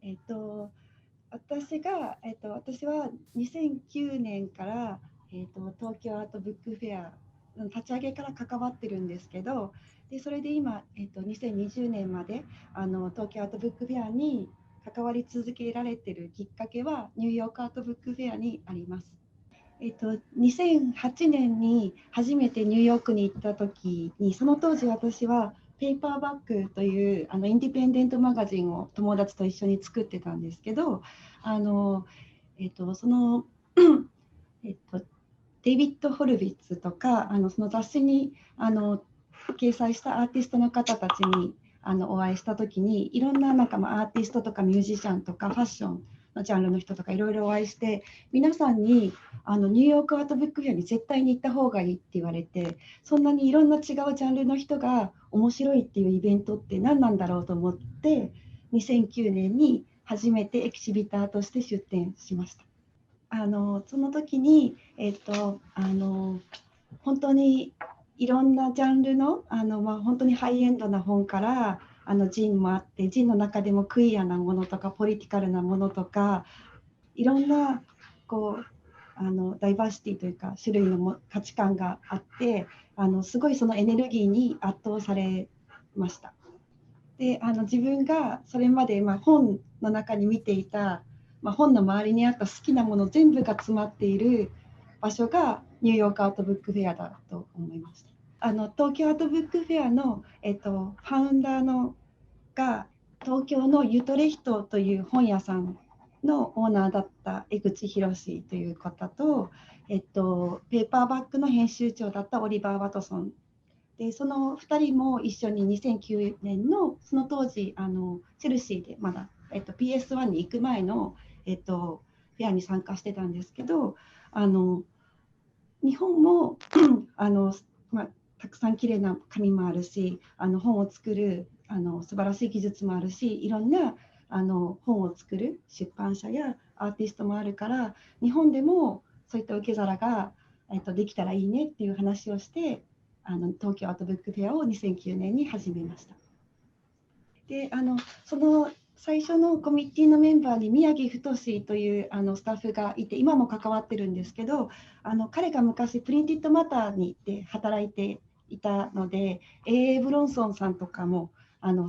私は2009年から、東京アートブックフェアの立ち上げから関わってるんですけど、でそれで今、2020年まで東京アートブックフェアに関わり続けられているきっかけはニューヨークアートブックフェアにあります。2008年に初めてニューヨークに行った時に、その当時私はペーパーバッグというインディペンデントマガジンを友達と一緒に作ってたんですけど、そのデイビッド・ホルビッツとかその雑誌に掲載したアーティストの方たちにお会いした時に、いろんなアーティストとかミュージシャンとかファッションのジャンルの人とかいろいろお会いして、皆さんにニューヨークアートブックフェアに絶対に行った方がいいって言われて、そんなにいろんな違うジャンルの人が面白いっていうイベントって何なんだろうと思って、2009年に初めてエキシビターとして出展しました。その時に、本当にいろんなジャンルの、本当にハイエンドな本からジンもあって、ジンの中でもクイアなものとかポリティカルなものとか、いろんなダイバーシティというか種類の価値観があって、すごいそのエネルギーに圧倒されました。で自分がそれまで本の中に見ていた、本の周りにあった好きなもの全部が詰まっている場所がニューヨークアートブックフェアだと思いました。東京アートブックフェアの、ファウンダーが東京のユトレヒトという本屋さんのオーナーだった江口博という方と、ペーパーバッグの編集長だったオリバー・ワトソンで、その2人も一緒に2009年のその当時チェルシーでまだ、PS1 に行く前の、フェアに参加してたんですけど、日本もたくさん綺麗な紙もあるし、本を作る素晴らしい技術もあるし、いろんな本を作る出版社やアーティストもあるから、日本でもそういった受け皿が、できたらいいねっていう話をして、東京アートブックフェアを2009年に始めました。でその最初のコミュニティのメンバーに宮城太というスタッフがいて、今も関わってるんですけど、彼が昔プリンティッドマターにで働いていたので、A.A. ブロンソンさんとかも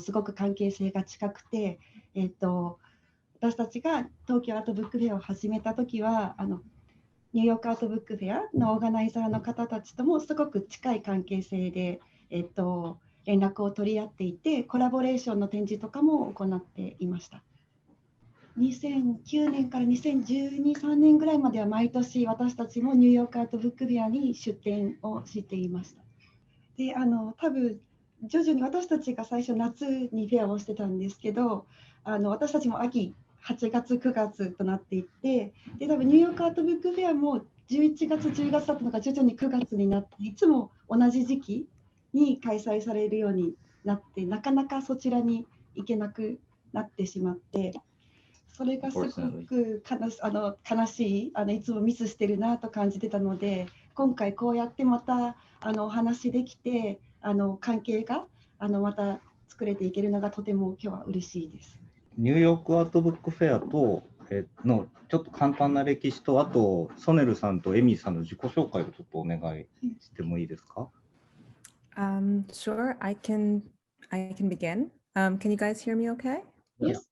すごく関係性が近くて、私たちが東京アートブックフェアを始めた時はニューヨークアートブックフェアのオーガナイザーの方たちともすごく近い関係性で、連絡を取り合っていて、コラボレーションの展示とかも行っていました。2009年から2012、3年ぐらいまでは毎年私たちもニューヨークアートブックフェアに出展をしていました。で多分徐々に私たちが最初夏にフェアをしてたんですけど、私たちも秋8月9月となっていって、で多分ニューヨークアートブックフェアも11月10月だったのが徐々に9月になって、いつも同じ時期に開催されるようになって、なかなかそちらに行けなくなってしまって、それがすごく悲しい、いつもミスしてるなと感じてたので、今回こうやってまたお話できて、関係がまた作れていけるのがとても今日は嬉しいです。ニューヨークアートブックフェアと、のちょっと簡単な歴史と、あとソネルさんとエミーさんの自己紹介をちょっとお願いしてもいいですか？ Sure, I can begin. Can you guys hear me okay? Yes.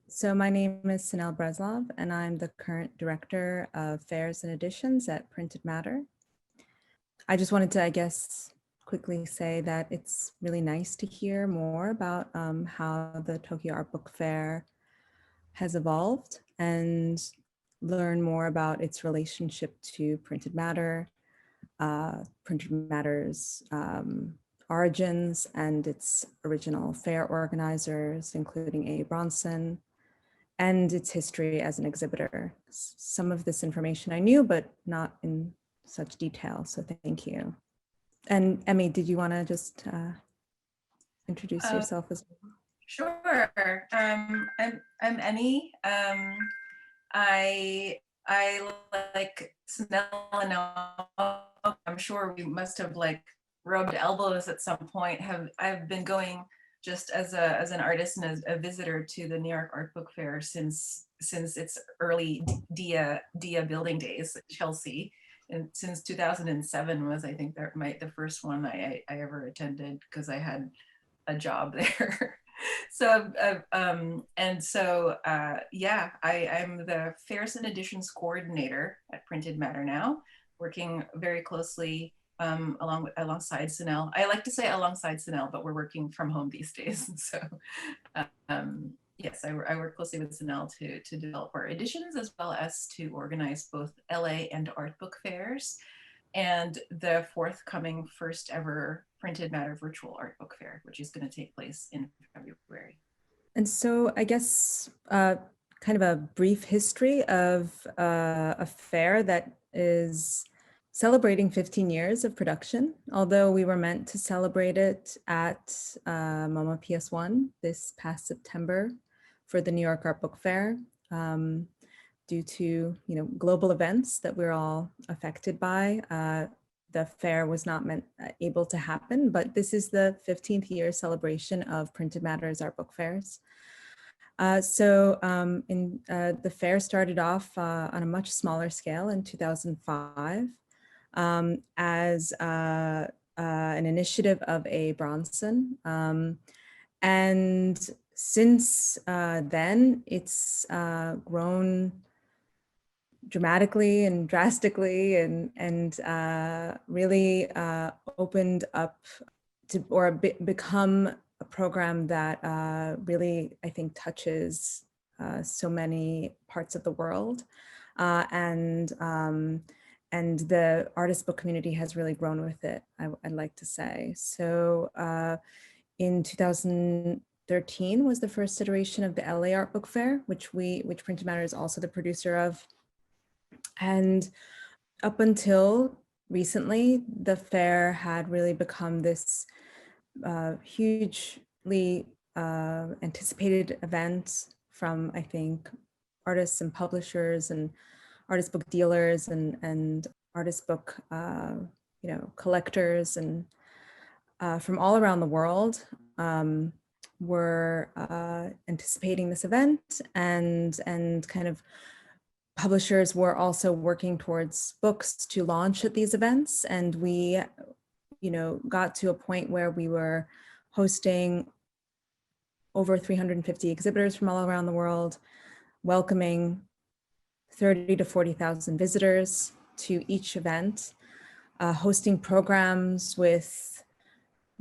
So my name is Sanel Breslov, and I'm the current director of fairs and editions at Printed Matter. I just wanted to, I guess, quickly say that it's really nice to hear more about how the Tokyo Art Book Fair has evolved and learn more about its relationship to Printed Matter, Printed Matter's origins and its original fair organizers, including A. Bronson, and its history as an exhibitor. Some of this information I knew, but not in such detail, so thank you. And Emmy, did you want to just introduce yourself as well? Sure. I'm Emmy. I like Snell and I'm sure we must have like rubbed elbows at some point. I've been going just as an artist and as a visitor to the New York Art Book Fair since its early DIA building days at Chelsea. And since 2007 was, I think, the first one I ever attended, because I had a job there. So yeah, I'm the Fairs and Editions coordinator at Printed Matter now, working very closely alongside Sunil. I like to say alongside Sunil, but we're working from home these days. So yes, I work closely with Sunil to develop our editions, as well as to organize both LA and Art Book Fairs, and the forthcoming first ever Printed Matter virtual Art Book Fair, which is going to take place in February. And so I guess kind of a brief history of a fair that is celebrating 15 years of production, although we were meant to celebrate it at MoMA PS1 this past September for the New York Art Book Fair. Due to global events that we're all affected by, the fair was not able to happen, but this is the 15th year celebration of Printed Matter's Art Book Fairs. The fair started off on a much smaller scale in 2005 as an initiative of A. Bronson. And since then, it's grown dramatically and drastically, and really opened up to, or become a program that really, I think, touches so many parts of the world, and the artist book community has really grown with it, I'd like to say. So in 2013 was the first iteration of the LA Art Book Fair, which Printed Matter is also the producer of. And up until recently, the fair had really become this hugely anticipated event from, I think, artists and publishers and artist book dealers and artist book collectors, and from all around the world were anticipating this event, and kind of publishers were also working towards books to launch at these events. And we, got to a point where we were hosting over 350 exhibitors from all around the world, welcoming 30 to 40,000 visitors to each event, hosting programs with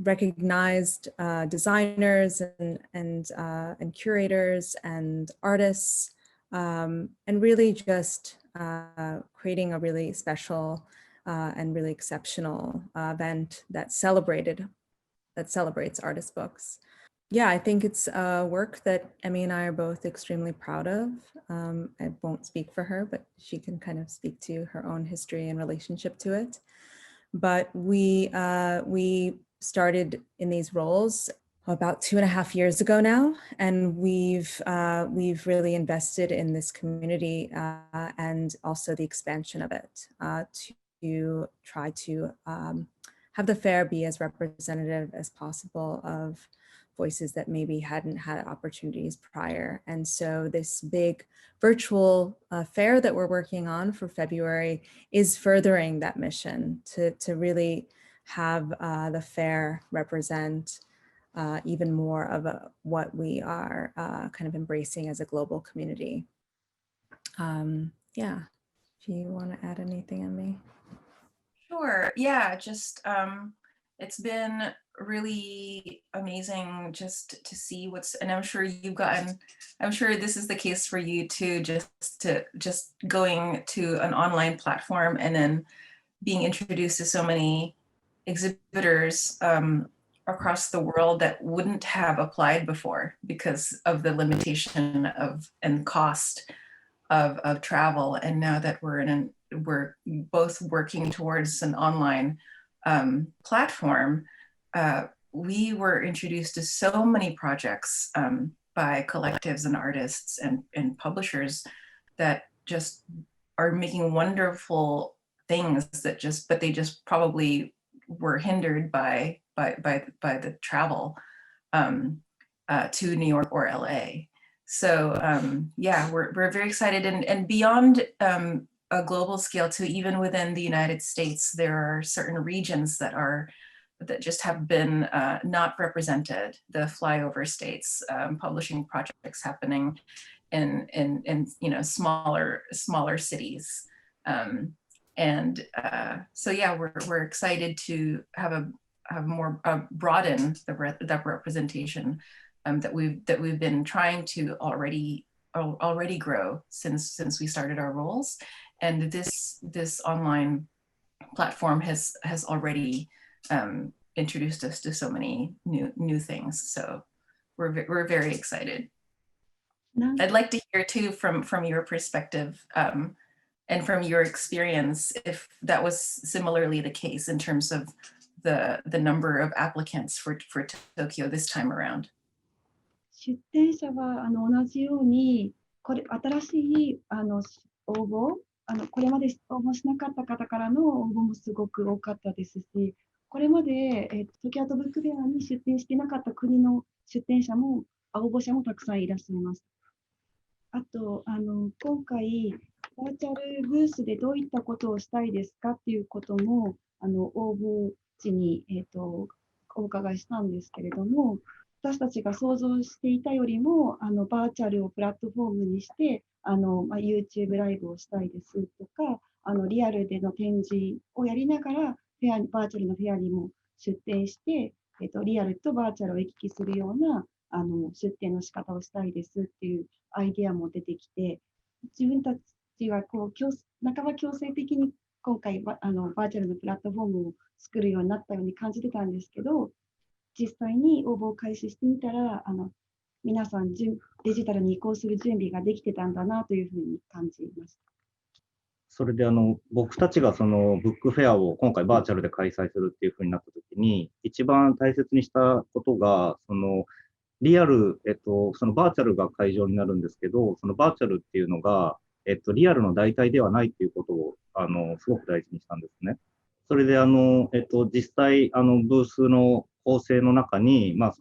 recognized designers and curators and artists, and really just creating a really special and really exceptional event that celebrates artist books. Yeah, I think it's work that Emmy and I are both extremely proud of. I won't speak for her, but she can kind of speak to her own history and relationship to it. But we started in these roles about 2.5 years ago now, and we've really invested in this community and also the expansion of it to try to have the fair be as representative as possible of voices that maybe hadn't had opportunities prior. And so this big virtual fair that we're working on for February is furthering that mission to really have the fair represent even more of what we are kind of embracing as a global community. Yeah, if you want to add anything, Emmy. Sure, yeah, just it's been really amazing just to see and I'm sure this is the case for you too, just going to an online platform and then being introduced to so many exhibitors across the world that wouldn't have applied before because of the limitation and cost of travel. And now that we're both working towards an online platform, we were introduced to so many projects by collectives and artists and publishers that just are making wonderful things but they just probably were hindered by the travel. to New York or LA. So yeah, we're very excited, and beyond a global scale to even within the United States, there are certain regions that just have been not represented. The flyover states, publishing projects happening in smaller cities, and so yeah, we're excited to have more broaden the representation that we've been trying to already grow since we started our roles, and this online platform has already introduced us to so many new things. So we're very excited. I'd like to hear too from your perspective and from your experience if that was similarly the case in terms of the number of applicants for Tokyo this time around. 出展者は同じように新しい応募これまで応募しなかった方からの応募もすごく多かったですし、これまで東京アートブックフェアに出展していなかった国の出展者も応募者もたくさんいらっしゃいます。あと今回バーチャルブースでどういったことをしたいですかっていうことも応募時に、お伺いしたんですけれども、私たちが想像していたよりもバーチャルをプラットフォームにしてYouTube ライブをしたいですとかリアルでの展示をやりながらバーチャルのフェアにも出展して、リアルとバーチャルを行き来するような出展の仕方をしたいですっていうアイデアも出てきて、自分たちは半ば強制的に今回バーチャルのプラットフォームを作るようになったように感じてたんですけど、実際に応募を開始してみたら皆さんデジタルに移行する準備ができてたんだなというふうに感じました。それで僕たちがそのブックフェアを今回バーチャルで開催するっていうふうになったときに、一番大切にしたことがリアル、そのバーチャルが会場になるんですけど、そのバーチャルっていうのがリアルの代替ではないっていうことをすごく大事にしたんですね。それで実際ブースの構成の中にバー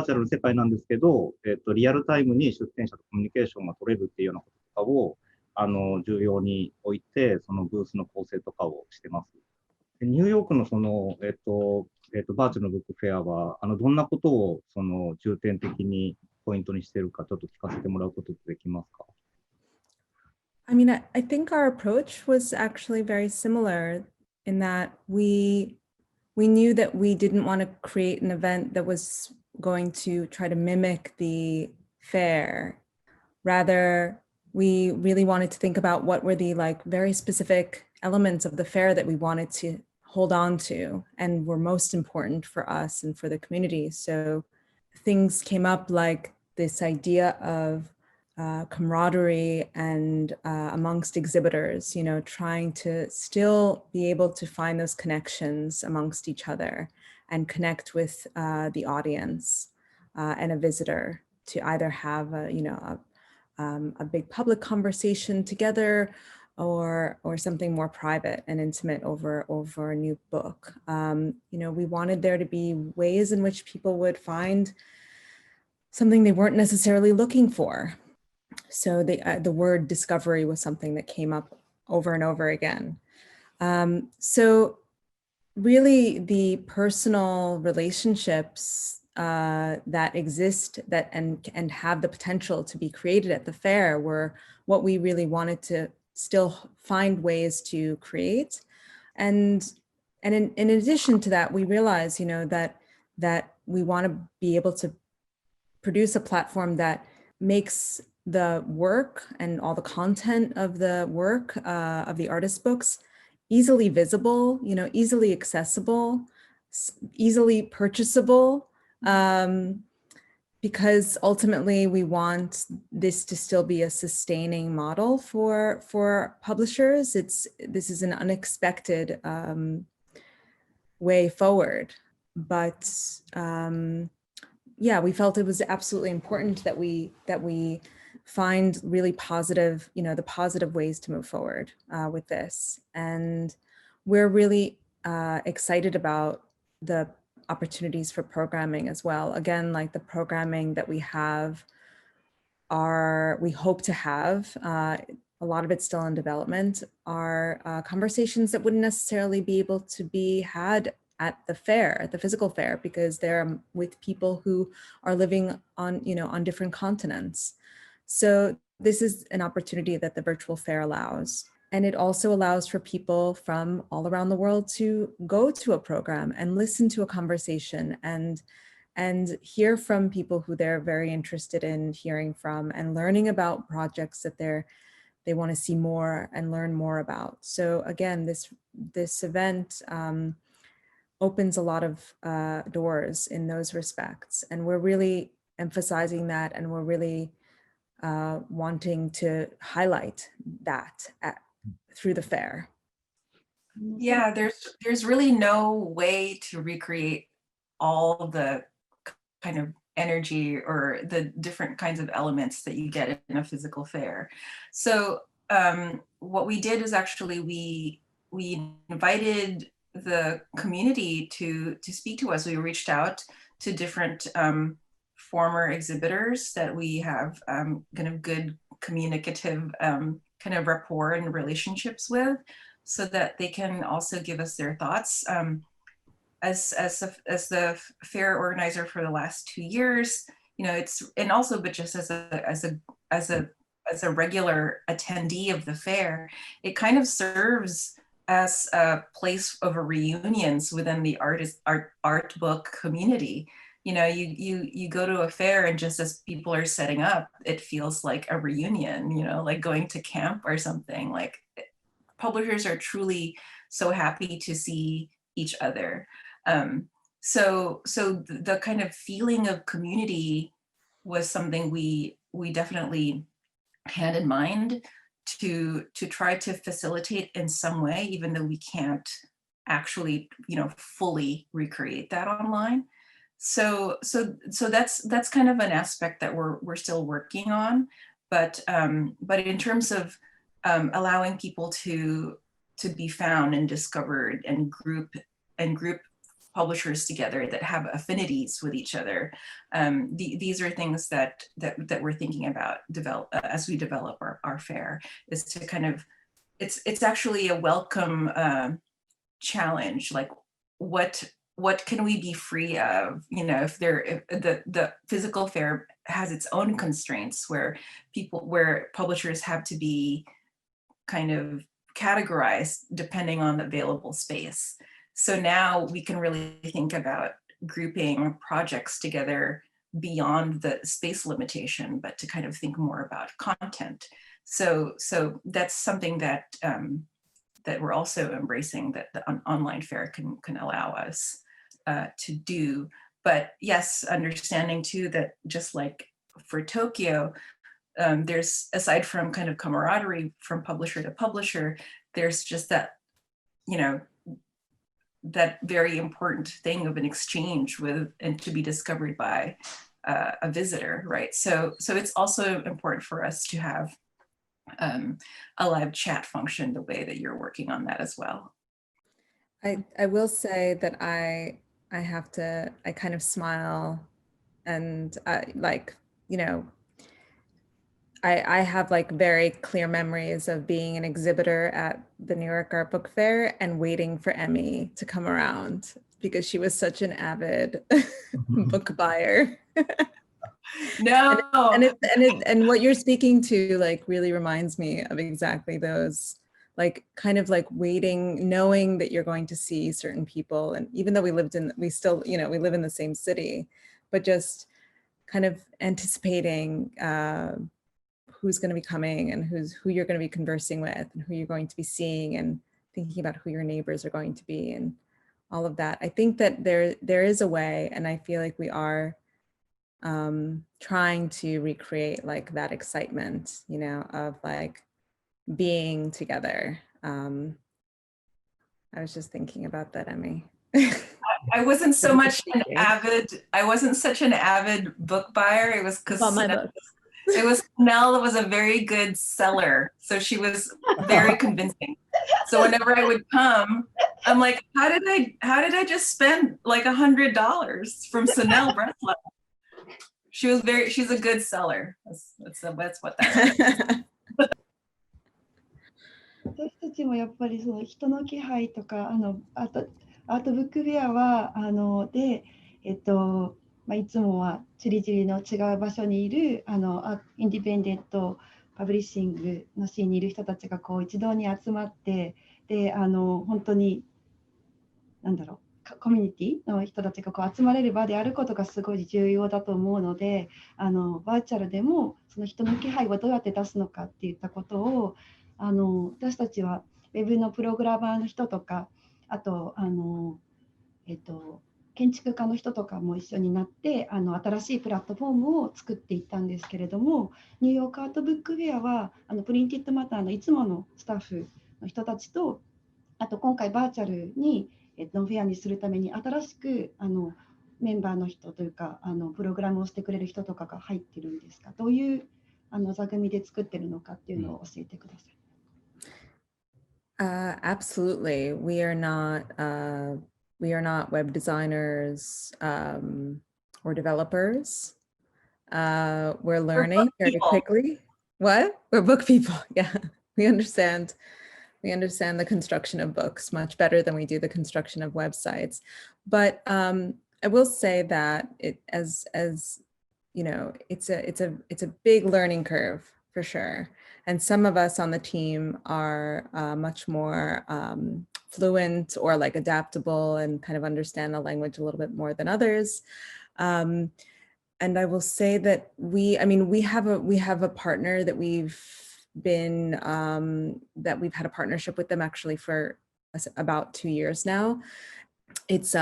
チャルの世界なんですけど、リアルタイムに出展者とコミュニケーションが取れるっていうようなこととかを重要に置いて、そのブースの構成とかをしてます。でニューヨークのバーチャルのブックフェアはどんなことを重点的にポイントにしているか、ちょっと聞かせてもらうことってできますか？ I mean, I think our approach was actually very similar in that we knew that we didn't want to create an event that was going to try to mimic the fair. Rather, we really wanted to think about what were the very specific elements of the fair that we wanted to hold on to and were most important for us and for the community. So things came up like this idea of camaraderie and amongst exhibitors, trying to still be able to find those connections amongst each other and connect with the audience and a visitor to either have a big public conversation together or something more private and intimate over a new book. We wanted there to be ways in which people would find something they weren't necessarily looking for. So the word discovery was something that came up over and over again. So really the personal relationships that exist and have the potential to be created at the fair were what we really wanted to still find ways to create. And in addition to that, we realized, that we want to be able to produce a platform that makes the work and all the content of the work of the artist books easily visible, easily accessible, easily purchasable, because ultimately we want this to still be a sustaining model for publishers. This is an unexpected way forward, but yeah, we felt it was absolutely important that we find really positive, the positive ways to move forward with this. And we're really excited about the opportunities for programming as well. Again, like the programming that we have we hope to have, a lot of it's still in development, are conversations that wouldn't necessarily be able to be had at the fair, at the physical fair, because they're with people who are living on, on different continents. So this is an opportunity that the virtual fair allows. And it also allows for people from all around the world to go to a program and listen to a conversation and hear from people who they're very interested in hearing from, and learning about projects that they want to see more and learn more about. So again, this event opens a lot of doors in those respects. And we're really emphasizing that, and we're really wanting to highlight that through the fair. Yeah, there's really no way to recreate all the kind of energy or the different kinds of elements that you get in a physical fair. So what we did is actually we invited the community to speak to us. We reached out to different former exhibitors that we have kind of good communicative kind of rapport and relationships with, so that they can also give us their thoughts. As the fair organizer for the last 2 years, but just as a regular attendee of the fair, it kind of serves as a place of reunions within the art book community. You go to a fair, and just as people are setting up, it feels like a reunion, like going to camp or something. Like, publishers are truly so happy to see each other. So the kind of feeling of community was something we definitely had in mind to try to facilitate in some way, even though we can't actually, fully recreate that online. So that's kind of an aspect that we're still working on, but in terms of allowing people to be found and discovered, and group publishers together that have affinities with each other. These are things that we're thinking about as we develop our fair, is to kind of, it's actually a welcome challenge. Like, what can we be free of? If the physical fair has its own constraints, where publishers have to be kind of categorized depending on the available space. So now we can really think about grouping projects together beyond the space limitation, but to kind of think more about content. So that's something that we're also embracing, that the online fair can allow us to do. But yes, understanding too that just like for Tokyo, there's, aside from kind of camaraderie from publisher to publisher, there's just that, that very important thing of an exchange with, and to be discovered by a visitor, right? So it's also important for us to have a live chat function the way that you're working on that as well. I will say that I kind of smile, and I have like very clear memories of being an exhibitor at the New York Art Book Fair and waiting for Emmy to come around, because she was such an avid book buyer. No. And what you're speaking to like really reminds me of exactly those, like kind of like waiting, knowing that you're going to see certain people. And even though we live in the same city, but just kind of anticipating who's going to be coming, and who you're going to be conversing with, and who you're going to be seeing, and thinking about who your neighbors are going to be, and all of that. I think that there is a way, and I feel like we are trying to recreate like that excitement, of like being together. I was just thinking about that, Emmy. I wasn't such an avid book buyer. It was because Nell was a very good seller, so she was very convincing. So whenever I would come, I'm like, how did I just spend like $100 from Sonel Breslov? She's a good seller. That's what that is. 私たちもやっぱりその人の気配とかアートブックフェアはいつもはチリチリの違う場所にいるインディペンデントパブリッシングのシーンにいる人たちがこう一堂に集まってで本当にコミュニティの人たちがこう集まれる場であることがすごい重要だと思うのでバーチャルでもその人の気配をどうやって出すのかっていったことを私たちはウェブのプログラマーの人とかあと建築家の人とかも一緒になって新しいプラットフォームを作っていったんですけれどもニューヨークアートブックフェアはプリンティッドマターのいつものスタッフの人たちとあと今回バーチャルにフェアにするために新しくメンバーの人というかプログラムをしてくれる人とかが入ってるんですがどういう座組で作ってるのかっていうのを教えてください。Absolutely. We are not web designers or developers. We're learning very quickly. What? We're book people. Yeah, we understand the construction of books much better than we do the construction of websites. But I will say that as you know, it's a big learning curve for sure. And some of us on the team are much more fluent or like adaptable and kind of understand the language a little bit more than others. And I will say that we have a partner that we've had a partnership with them actually for about 2 years now. It's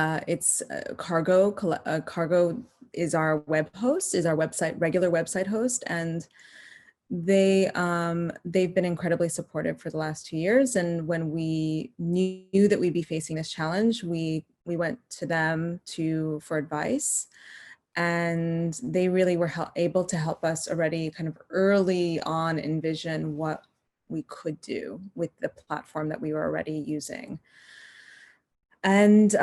Cargo. Cargo is our web host, is our regular website host, and they've been incredibly supportive for the last 2 years. And when we knew that we'd be facing this challenge, we went to them for advice, and they really were able to help us already kind of early on envision what we could do with the platform that we were already using. And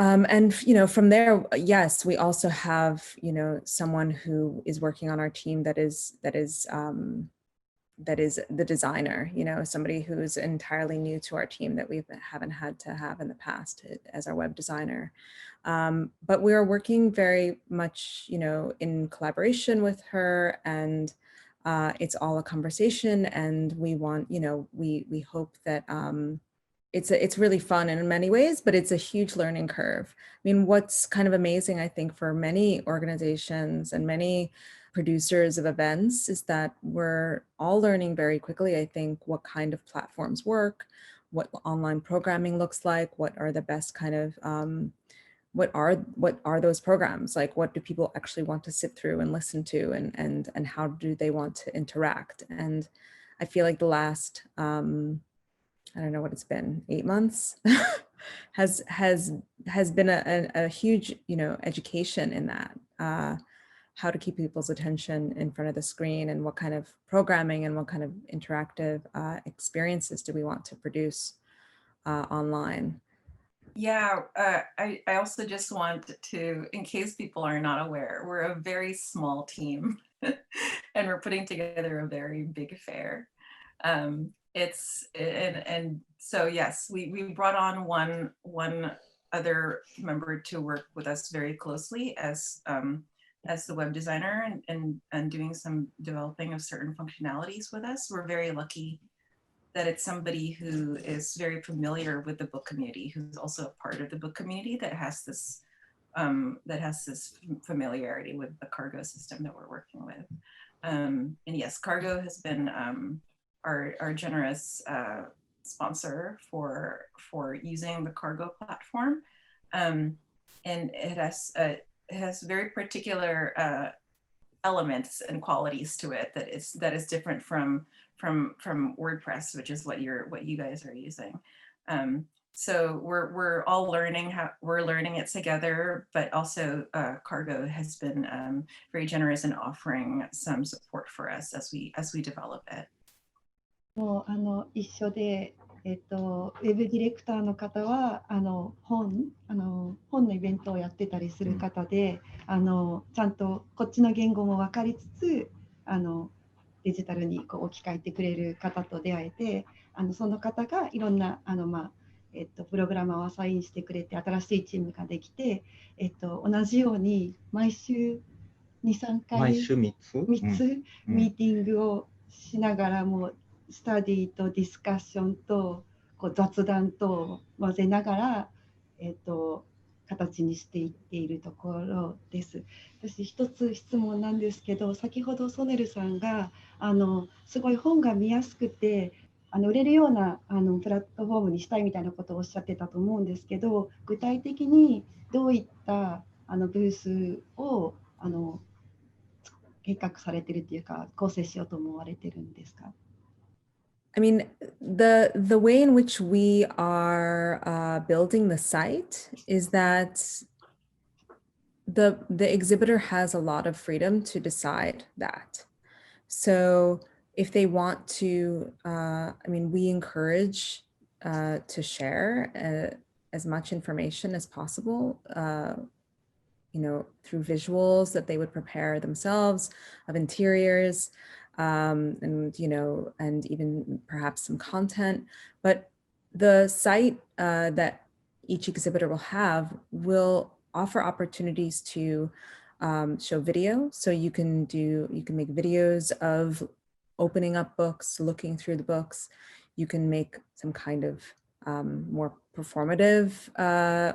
you know, from there, yes, we also have, you know, someone who is working on our team that is the designer, you know, somebody who's entirely new to our team that we haven't had to have in the past as our web designer. But we are working very much, you know, in collaboration with her, and it's all a conversation, and we want, you know, we hope that it's really fun in many ways, but it's a huge learning curve. I mean, what's kind of amazing, I think, for many organizations and many producers of events is that we're all learning very quickly, I think, what kind of platforms work, what online programming looks like, what are the best kind of, what are those programs? Like, what do people actually want to sit through and listen to, and how do they want to interact? And I feel like the last, I don't know what it's been, 8 months has been a huge, you know, education in that, how to keep people's attention in front of the screen, and what kind of programming and what kind of interactive experiences do we want to produce online. Yeah, I also just want to, in case people are not aware, we're a very small team and we're putting together a very big fair. So yes, we brought on one other member to work with us very closely as the web designer and doing some developing of certain functionalities with us. We're very lucky that it's somebody who is very familiar with the book community, who's also a part of the book community that has this familiarity with the Cargo system that we're working with. And yes, Cargo has been our generous sponsor for using the Cargo platform, and it has very particular elements and qualities to it that is different from WordPress, which is what you guys are using. So we're all learning we're learning it together, but also Cargo has been very generous in offering some support for us as we develop it. もう一緒でウェブディレクターの方は本のイベントをやってたりする方で、ちゃんとこっちの言語も分かりつつデジタルに置き換えてくれる方と出会えて、その方がいろんなプログラマーをアサインしてくれて新しいチームができて、同じように毎週2、3回毎週3つ、ミーティングをしながらもスタディとディスカッションと雑談と混ぜながら、形にしていっているところです。私一つ質問なんですけど、先ほどソネルさんがすごい本が見やすくて売れるようなプラットフォームにしたいみたいなことをおっしゃってたと思うんですけど、具体的にどういったブースを計画されてるっていうか構成しようと思われてるんですか？I mean, the way in which we are building the site is that the exhibitor has a lot of freedom to decide that. So if they want to, I mean, we encourage to share as much information as possible, you know, through visuals that they would prepare themselves of interiors, and, you know, and even perhaps some content. But the site that each exhibitor will offer opportunities to show video. So you can make videos of opening up books, looking through the books. You can make some kind of more performative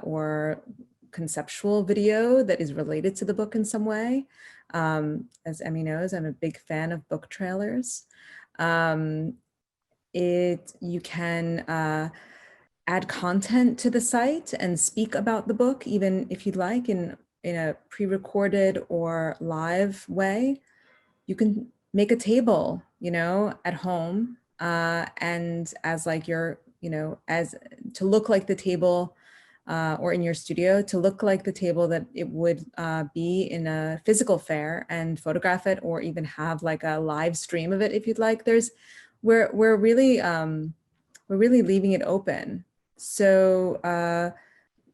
or conceptual video that is related to the book in some way. As Emmy knows, I'm a big fan of book trailers. You can add content to the site and speak about the book, even if you'd like, in a pre-recorded or live way. You can make a table, you know, at home, and as like your, you know, as to look like the table or in your studio, to look like the table that it would be in a physical fair, and photograph it, or even have like a live stream of it if you'd like. We're really leaving it open. So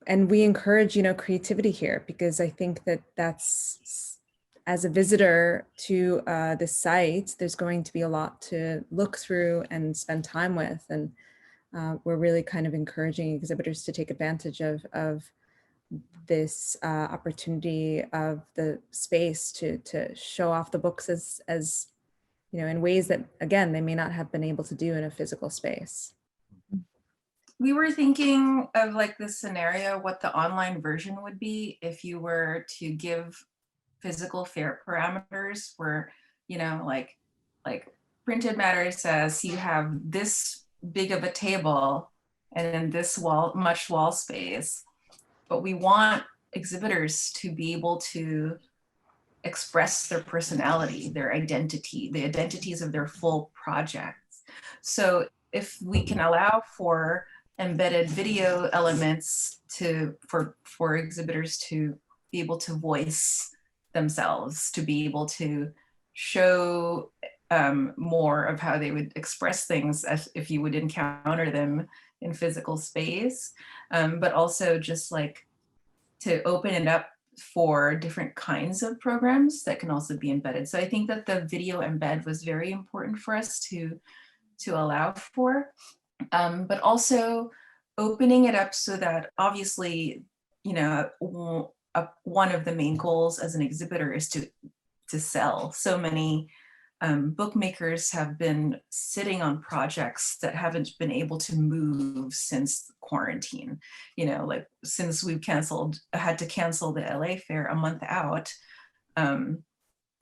and we encourage, you know, creativity here, because I think that that's, as a visitor to the site, there's going to be a lot to look through and spend time with, and we're really kind of encouraging exhibitors to take advantage of this opportunity of the space to show off the books as you know, in ways that, again, they may not have been able to do in a physical space. We were thinking of like this scenario, what the online version would be if you were to give physical fair parameters where, you know, like Printed Matter says you have this big of a table and then this much wall space, but we want exhibitors to be able to express their personality, their identity, the identities of their full projects. So if we can allow for embedded video elements for exhibitors to be able to voice themselves, to be able to show more of how they would express things as if you would encounter them in physical space, but also just like to open it up for different kinds of programs that can also be embedded. So I think that the video embed was very important for us to allow for, but also opening it up so that obviously, you know, one of the main goals as an exhibitor is to sell. So many bookmakers have been sitting on projects that haven't been able to move since quarantine. You know, like since we've had to cancel the LA fair a month out,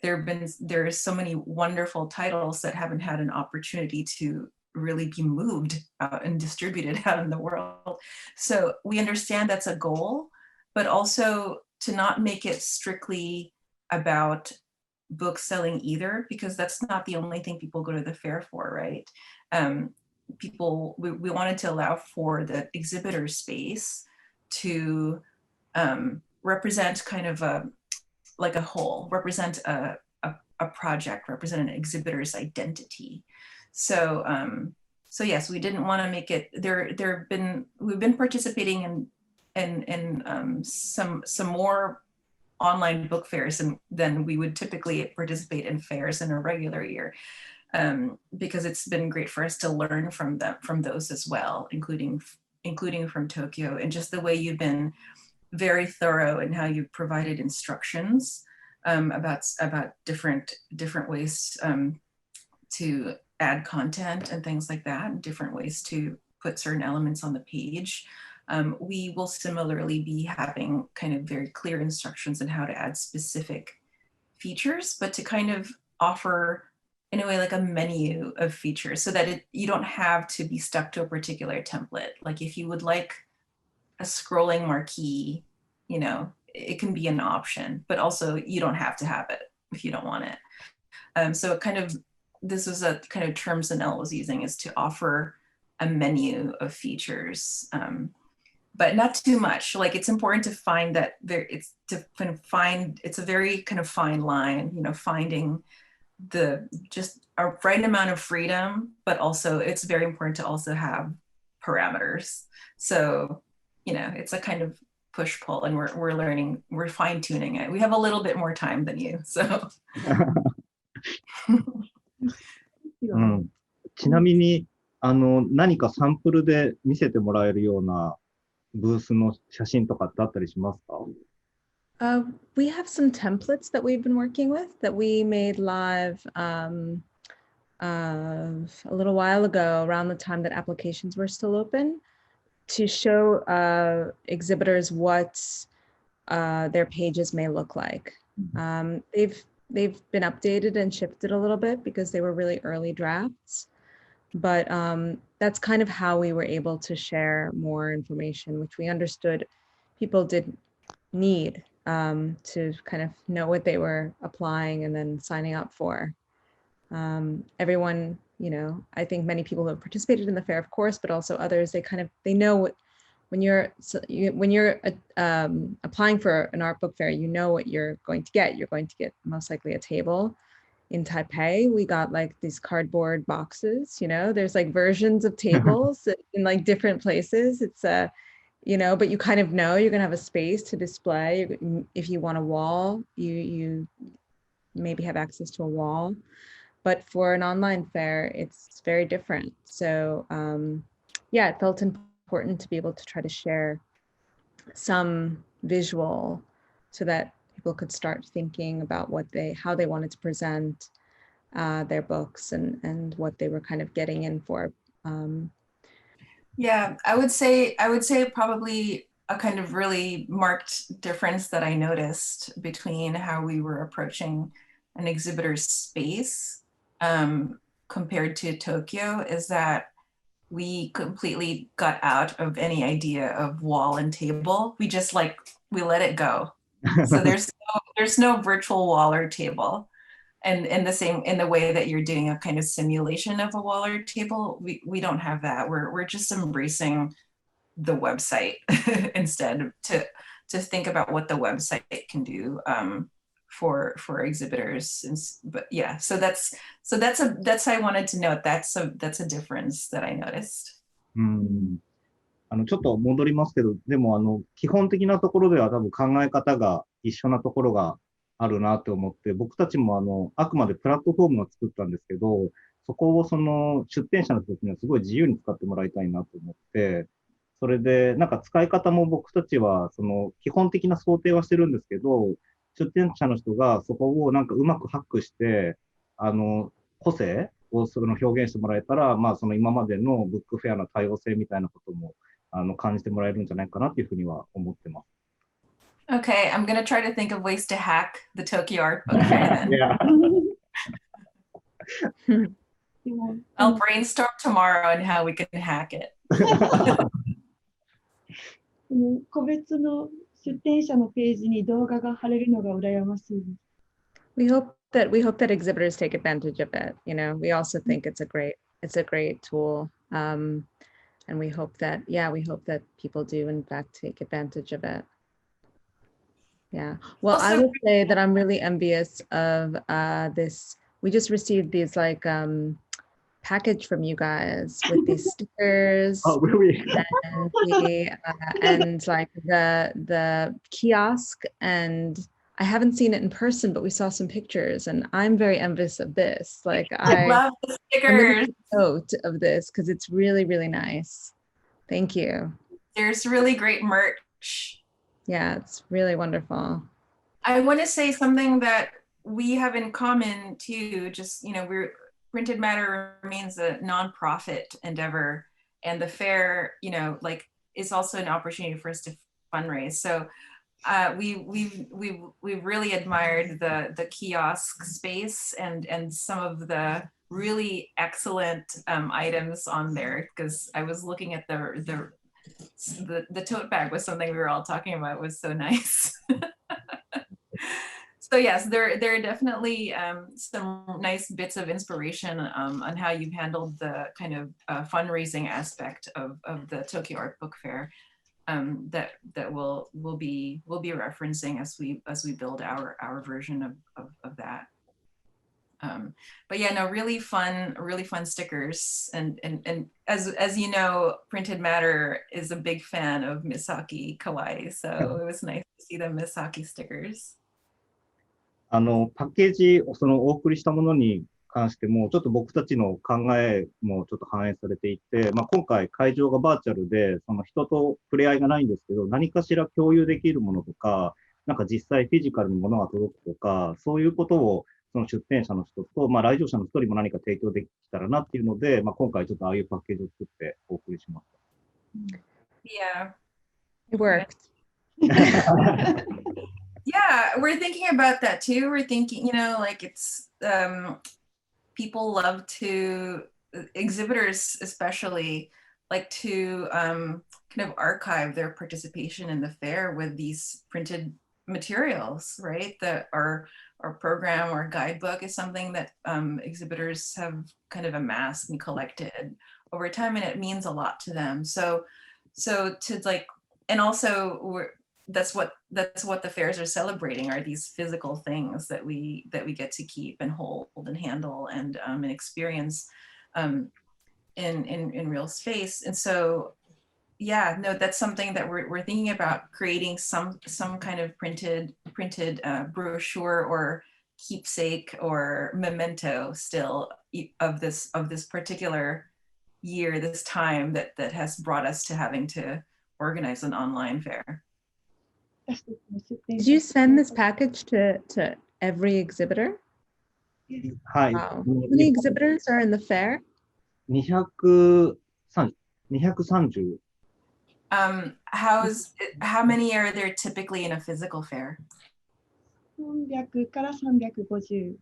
there is so many wonderful titles that haven't had an opportunity to really be moved out and distributed out in the world. So we understand that's a goal, but also to not make it strictly about book selling either, because that's not the only thing people go to the fair for, right? We wanted to allow for the exhibitor space to represent kind of a whole, represent a project, represent an exhibitor's identity. So so yes, we didn't want to make it we've been participating in some more online book fairs than we would typically participate in fairs in a regular year, because it's been great for us to learn from those as well, including from Tokyo, and just the way you've been very thorough in how you provided instructions about different ways to add content and things like that, and different ways to put certain elements on the page. We will similarly be having kind of very clear instructions on how to add specific features, but to kind of offer, in a way, like a menu of features, so that you don't have to be stuck to a particular template. Like if you would like a scrolling marquee, you know, it can be an option, but also you don't have to have it if you don't want it. So it kind of, this was a kind of term Zanel was using, is to offer a menu of features, but not too much. Like it's important to find that it's a very kind of fine line, you know, finding just a right amount of freedom, but also it's very important to also have parameters. So, you know, it's a kind of push pull, and we're learning, we're fine tuning it. We have a little bit more time than you, so. ちなみに何かサンプルで見せてもらえるようなブースの写真とかってあったりしますか？ We have some templates that we've been working with that we made live a little while ago, around the time that applications were still open, to show exhibitors what their pages may look like. They've been updated and shifted a little bit because they were really early drafts, but that's kind of how we were able to share more information, which we understood people did need to kind of know what they were applying and then signing up for. Everyone, you know, I think many people who have participated in the fair, of course, but also others, they know what, when you're applying for an art book fair, you know what you're going to get. You're going to get most likely a table. In Taipei, we got like these cardboard boxes, you know, there's like versions of tables in like different places. It's you know, but you kind of know you're gonna have a space to display. If you want a wall, you maybe have access to a wall. But for an online fair, it's very different. So yeah, it felt important to be able to try to share some visual so that people could start thinking about how they wanted to present their books and what they were kind of getting in for. Yeah, I would say probably a kind of really marked difference that I noticed between how we were approaching an exhibitor's space compared to Tokyo is that we completely got out of any idea of wall and table. We just we let it go. So there's no virtual wall or table. And in the way that you're doing a kind of simulation of a wall or table, we don't have that. We're just embracing the website instead to think about what the website can do for exhibitors. But yeah, so that's I wanted to note. That's a difference that I noticed. ちょっと戻りますけど、でも基本的なところでは多分考え方が一緒なところがあるなと思って、僕たちもあくまでプラットフォームを作ったんですけど、そこをその出展者の人にはすごい自由に使ってもらいたいなと思って、それでなんか使い方も僕たちはその基本的な想定はしてるんですけど、出展者の人がそこをなんかうまくハックして、個性をその表現してもらえたら、まあその今までのブックフェアの多様性みたいなことも感じてもらえるんじゃないかなというふうには思ってます。Okay, I'm gonna try to think of ways to hack the Tokyo Art Book Fair then. Yeah. I'll brainstorm tomorrow on how we can hack it. 個別の出展者のページに動画が貼れるのが羨ましいです。We hope that exhibitors take advantage of it. You know, we also think it's a great tool, and we hope that people do in fact take advantage of it. Yeah. Well, also, I would say that I'm really envious of this. We just received these like package from you guys with these stickers. Oh, really? And like the kiosk, and I haven't seen it in person, but we saw some pictures, and I'm very envious of this. Like I love the stickers. Note of this because it's really, really nice. Thank you. There's really great merch. Yeah, it's really wonderful. I want to say something that we have in common too. Just, Printed Matter remains a nonprofit endeavor, and the fair, is also an opportunity for us to fundraise. So we've really admired the kiosk space and some of the really excellent items on there, because I was looking at the tote bag was something we were all talking about. It was so nice. So yes, there are definitely some nice bits of inspiration on how you've handled the kind of fundraising aspect of the Tokyo Art Book Fair that we'll be referencing as we build our version of that. But yeah, no, really fun stickers, and as you know, Printed Matter is a big fan of Misaki Kawai, so it was nice to see the Misaki stickers. パッケージ、お送りしたものに関しても、ちょっと僕たちの考えもちょっと反映されていて、今回会場がバーチャルで、人と触れ合いがないんですけど、何かしら共有できるものとか、なんか実際フィジカルにものが届くとか、そういうことをその出展者の人と、来場者の一人も何か提供できたらなっていうので、今回ちょっとああいうパッケージを作ってお送りしました。Yeah. It worked. Yeah, we're thinking about that too. We're thinking, it's people love to, exhibitors especially, like to kind of archive their participation in the fair with these printed materials, right? That our program or guidebook is something that exhibitors have kind of amassed and collected over time, and it means a lot to them. So to like, and also that's what the fairs are celebrating, are these physical things that we get to keep and hold and handle and experience in real space. And so yeah, no, that's something that we're thinking about, creating some kind of printed brochure or keepsake or memento still of this particular year, this time that has brought us to having to organize an online fair. Did you send this package to every exhibitor? はい。Wow. How many exhibitors are in the fair? 230。How many are there typically in a physical fair? 300から350。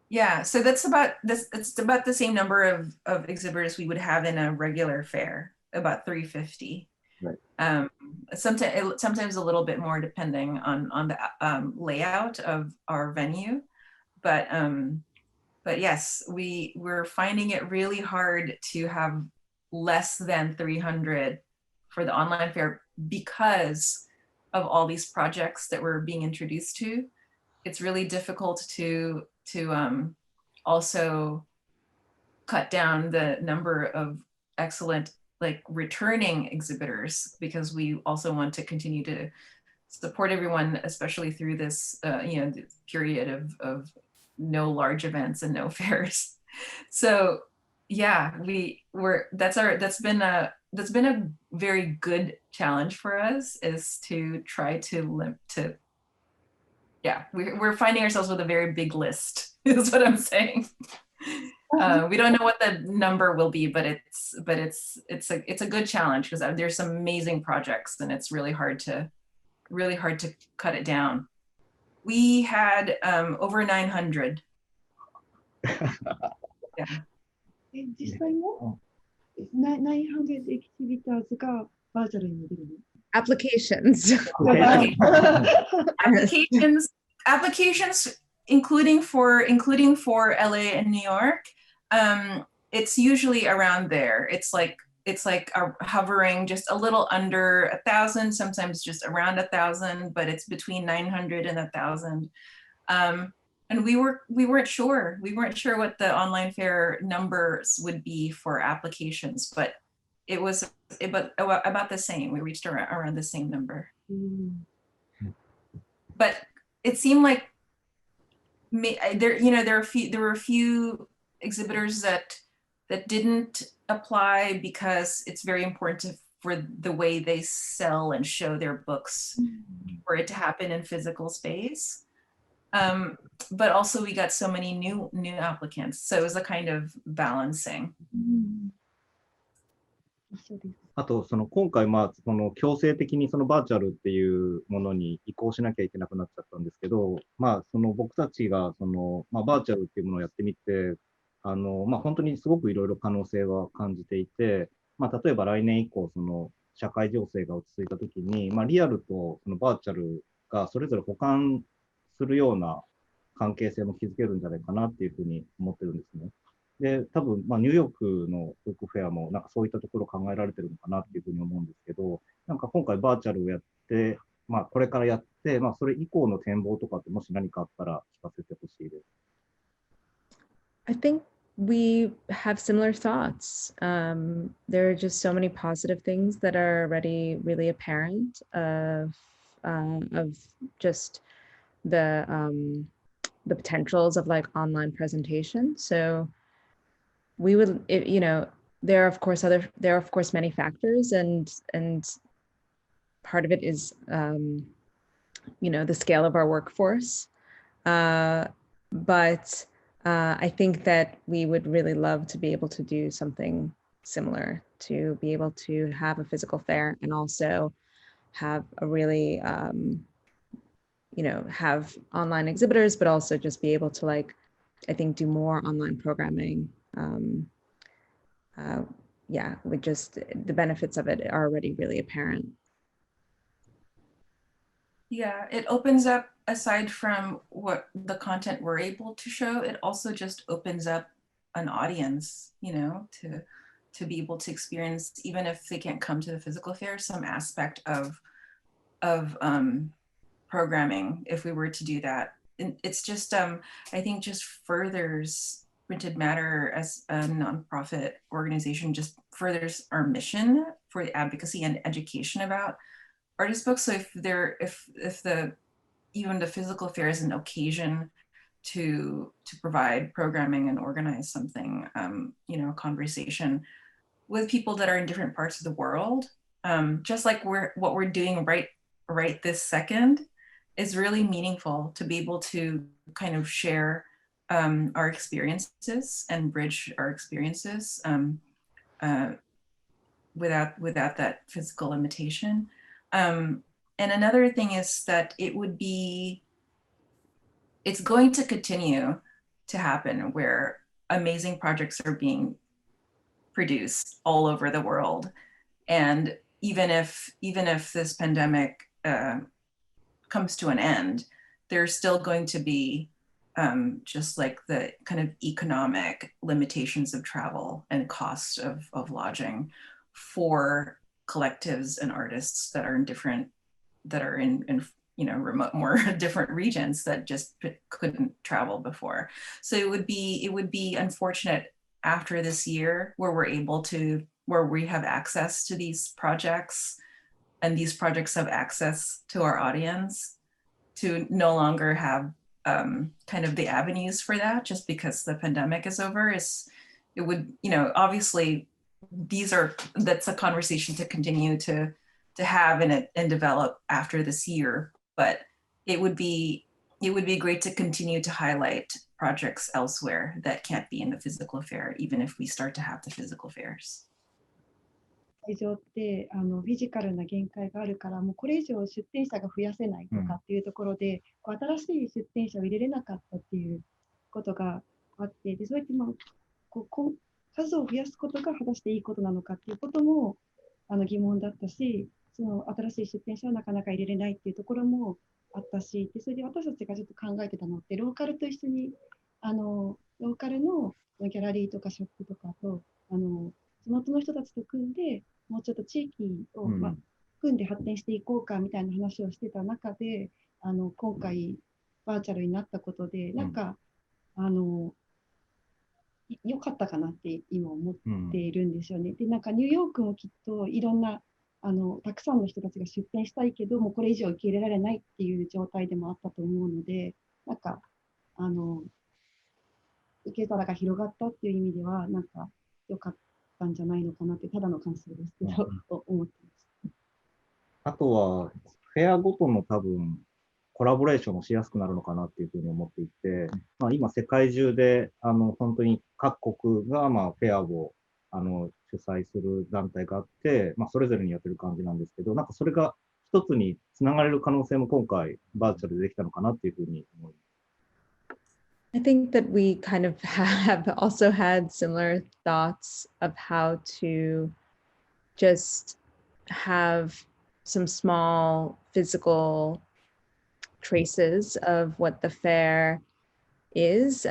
Yeah, so it's about the same number of exhibitors we would have in a regular fair, about 350. Right. Sometimes a little bit more depending on the layout of our venue, but yes, we're finding it really hard to have less than 300 for the online fair because of all these projects that we're being introduced to. It's really difficult to also cut down the number of excellent like returning exhibitors, because we also want to continue to support everyone, especially through this this period of no large events and no fairs. So yeah, that's been a very good challenge for us, is to try to we're finding ourselves with a very big list is what I'm saying. We don't know what the number will be, but it's a good challenge, because there's some amazing projects and it's really hard to cut it down. We had over 900. Yeah. 実際も900 exhibitors がバーチャルに出るの？ Applications. Applications, including for LA and New York. It's usually around there. It's like hovering just a little under 1,000, sometimes just around 1,000, but it's between 900 and 1,000. And we weren't sure what the online fair numbers would be for applications, but it was about the same. We reached around the same number. But it seemed like there were a few exhibitors that didn't apply because it's very important for the way they sell and show their books for it to happen in physical space. But also we got so many new applicants, so it was a kind of balancing. あと、今回、強制的にバーチャルっていうものに移行しなきゃいけなくなっちゃったんですけど、僕たちがバーチャルっていうものをやってみて、本当にすごくいろいろ可能性は感じていて、例えば来年以降、社会情勢が落ち着いたときに、リアルとバーチャルがそれぞれ補完するような関係性も築けるんじゃないかなっていうふうに思ってるんですね。で、多分、ニューヨークのブックフェアもそういったところ考えられてるのかなっていうふうに思うんですけど、今回バーチャルをやって、これからやって、それ以降の展望とかってもし何かあったら聞かせてほしいです。I think we have similar thoughts. There are just so many positive things that are already really apparent of just the potentials of like online presentation. So we would, there are of course many factors, and part of it is the scale of our workforce. But I think that we would really love to be able to do something similar, to be able to have a physical fair and also have a really, have online exhibitors, but also just be able to I think do more online programming. With just the benefits of it are already really apparent. Yeah, it opens up, aside from what the content we're able to show, it also just opens up an audience, to be able to experience, even if they can't come to the physical fair, some aspect of programming, if we were to do that. And it's just, I think just furthers Printed Matter as a nonprofit organization, just furthers our mission for the advocacy and education about artist books. So even the physical fair is an occasion to provide programming and organize something, a conversation with people that are in different parts of the world, just like what we're doing right this second, is really meaningful to be able to kind of share our experiences and bridge our experiences without that physical limitation. And another thing is that it's going to continue to happen, where amazing projects are being produced all over the world. And even if this pandemic comes to an end, there's still going to be just like the kind of economic limitations of travel and cost of lodging for collectives and artists that are in remote, more different regions that just couldn't travel before. So it would be unfortunate after this year, where we have access to these projects, and these projects have access to our audience, to no longer have kind of the avenues for that, just because the pandemic is over. It would, obviously that's a conversation to continue to have and develop after this year, but it would be great to continue to highlight projects elsewhere that can't be in the physical fair, even if we start to have the physical fairs. 会場ってフィジカルな限界があるから、もうこれ以上出展者が増やせないとかっていうところで、新しい出展者を入れれなかったっていうことがあって、でそうやって数を増やすことが果たしていいことなのかっていうことも疑問だったし、その新しい出展者をなかなか入れれないっていうところもあったし、でそれで私たちがちょっと考えてたのって、ローカルと一緒にローカルのギャラリーとかショップとかと地元の人たちと組んで、もうちょっと地域を、組んで発展していこうかみたいな話をしてた中で、今回バーチャルになったことで、なんか、良かったかなって今思っているんですよね。で、なんかニューヨークもきっといろんなたくさんの人たちが出店したいけども、これ以上受け入れられないっていう状態でもあったと思うので、なんか受け皿が広がったっていう意味では、なんか良かったんじゃないのかなって、ただの感想ですけど、と思ってます。あとは、フェアごとの多分、コラボレーションもしやすくなるのかなっていうふうに思っていて、まあ、今世界中で本当に各国がまあフェアを主催する団体があって、まあ、それぞれにやってる感じなんですけど、なんかそれが一つにつながれる可能性も今回バーチャルでできたのかなっていうふうに思います。I think that we kind of have also had similar thoughts of how to just have some small physical traces of what the fair is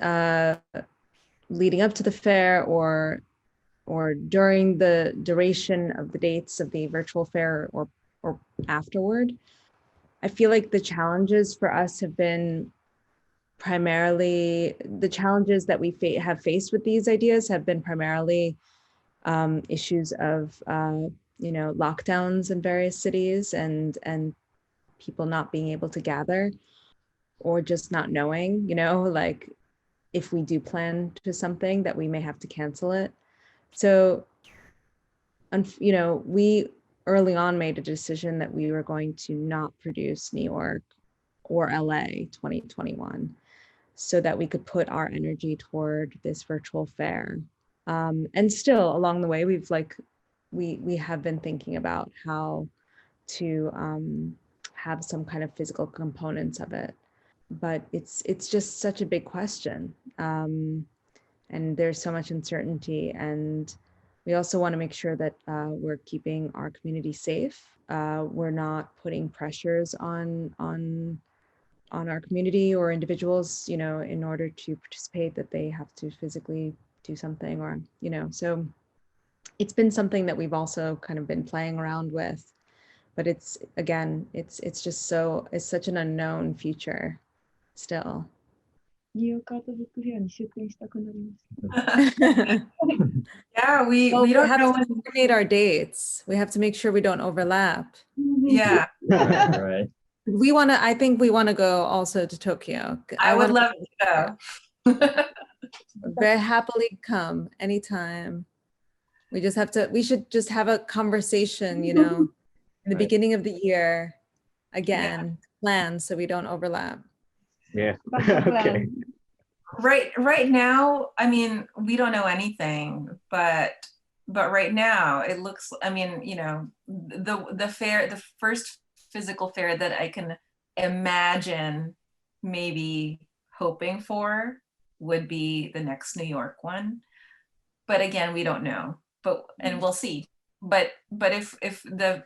leading up to the fair or during the duration of the dates of the virtual fair or afterward. I feel like the challenges for us have been primarily the challenges that we have faced with these ideas have been primarily issues of lockdowns in various cities and people not being able to gather or just not knowing, like if we do plan to something that we may have to cancel it. So, we early on made a decision that we were going to not produce New York or LA 2021 so that we could put our energy toward this virtual fair. And still along the way, we have been thinking about how to have some kind of physical components of it, but it's just such a big question, and there's so much uncertainty, and we also want to make sure that we're keeping our community safe. We're not putting pressures on our community or individuals, in order to participate, that they have to physically do something, or so it's been something that we've also kind of been playing around with. But it's just it's such an unknown future still. ニューヨークアートブックフェアに出展したくなりました。Yeah, we we don't have know. to coordinate our dates. We have to make sure we don't overlap. Yeah, Right. I think we want to go also to Tokyo. I would love to go. Very happily come anytime. We should just have a conversation, in the beginning of the year again, plan so we don't overlap. Yeah. Okay. Right now, I mean, we don't know anything, but right now it looks, I mean, the fair, the first physical fair that I can imagine maybe hoping for would be the next New York one. But again, we don't know, and we'll see. But if the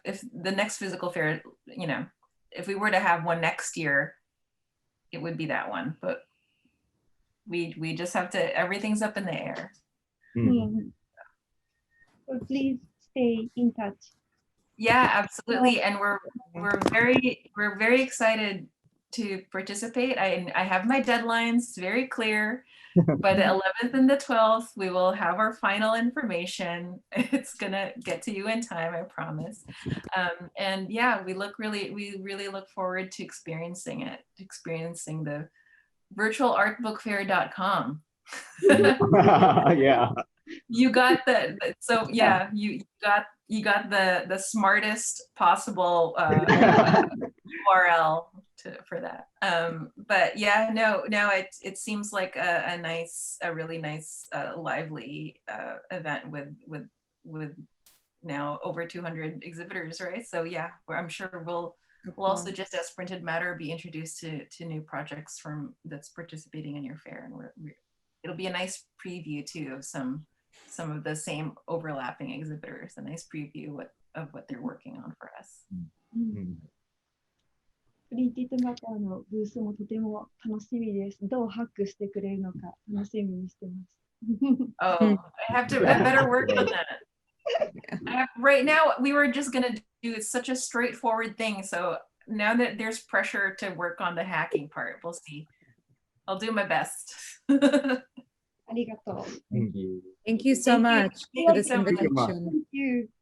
next physical fair, if we were to have one next year, it would be that one. But we just have to, everything's up in the air. So please stay in touch. Yeah, absolutely. And we're very excited to participate. I have my deadlines, it's very clear. By the 11th and the 12th, we will have our final information. It's gonna get to you in time, I promise. And yeah, we really look forward to experiencing the virtualartbookfair.com. Yeah. You got you got the smartest possible URL for that. But yeah, no, it seems like a really nice, lively event with now over 200 exhibitors, right? So yeah, I'm sure we'll also, just as Printed Matter, be introduced to new projects that's participating in your fair, and it'll be a nice preview too of some of the same overlapping exhibitors, a nice preview of what they're working on for us. プリンティッドマターのブースもとても楽しみです。どうハックしてくれるのか楽しみにしてます。Oh, I better work on that. Right now, we were just gonna do such a straightforward thing. So now that there's pressure to work on the hacking part, we'll see. I'll do my best. ありがとう。Thank you. Thank you so Thank you. much Thank for you this so much. invitation. Thank you.